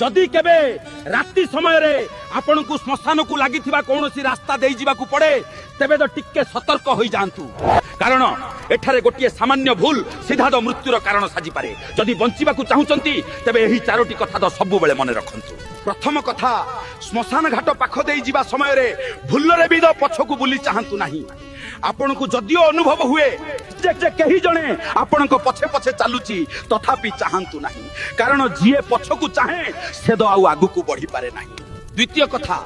जदि केबे राति समय रे आपण को श्मशान को लगी कौन रास्ता दे जावाक पड़े तेबे तो टिके सतर्क हो जातु कारण एठारे गोटे सामान्य भूल सीधा तो मृत्युर कारण साजी पारे जदि बंचिबा चाहूचंती तेबे एही चारोटी कथा तो सब बेले मन रखंतु। प्रथम कथा श्मशान घाट पाख दे जीवा समय रे भूलरे भी तो पछकु बुली चाहतु नाही। आपण को जदियो अनुभव हुए जे कही जणे आपण को पछे पछे चालुची तथापि चाहतु नाही कारण जिए पछकु चाहे से तो आउ आगु को बढ़ी पारे नाही। द्वितीय कथा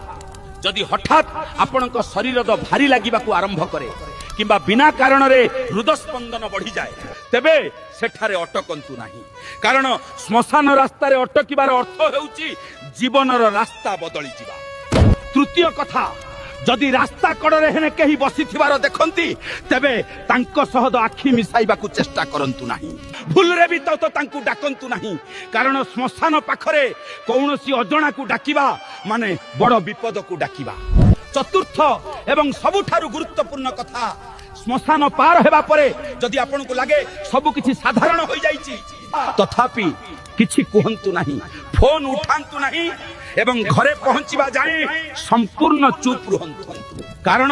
जदि हठात आपण को शरीर तो भारी लागिबा को आरंभ करे किंबा बिना कारण रे हृदय स्पंदन बढ़ी जाए तेबे सेठारे अटकंतु नाही कारण श्मशान रास्ता रे अटकिबार अर्थ हेउची जीवनर रास्ता बदली जिबा। तृतीय कथा जदि रास्ता कड़े हेने कहीं बसी देखती तेबे तांको सह तो आखि मिसाइबा को चेष्टा करंतु नाही भूलरे भी तो तांको डाकंतु नाही कारण श्मशान पाखरे कौनसी अजणा को डाकिबा माने बड़ विपद को डाकिबा। चतुर्थ एवं सबुठारु गुरुत्वपूर्ण कथा श्मशान पार हेबा परे जदि आपन को लागे सब किछि साधारण हो जाइछि तथापि किछि कहंतु नाही फोन उठांतु नाही एवं घरे पहुंचीबा जाए संपूर्ण चुप रुहंतु कारण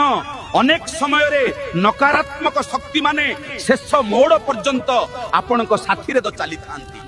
अनेक समय रे नकारात्मक शक्ति माने शेष मोड़ पर्यंत आपण को साथी रे तो चली थांती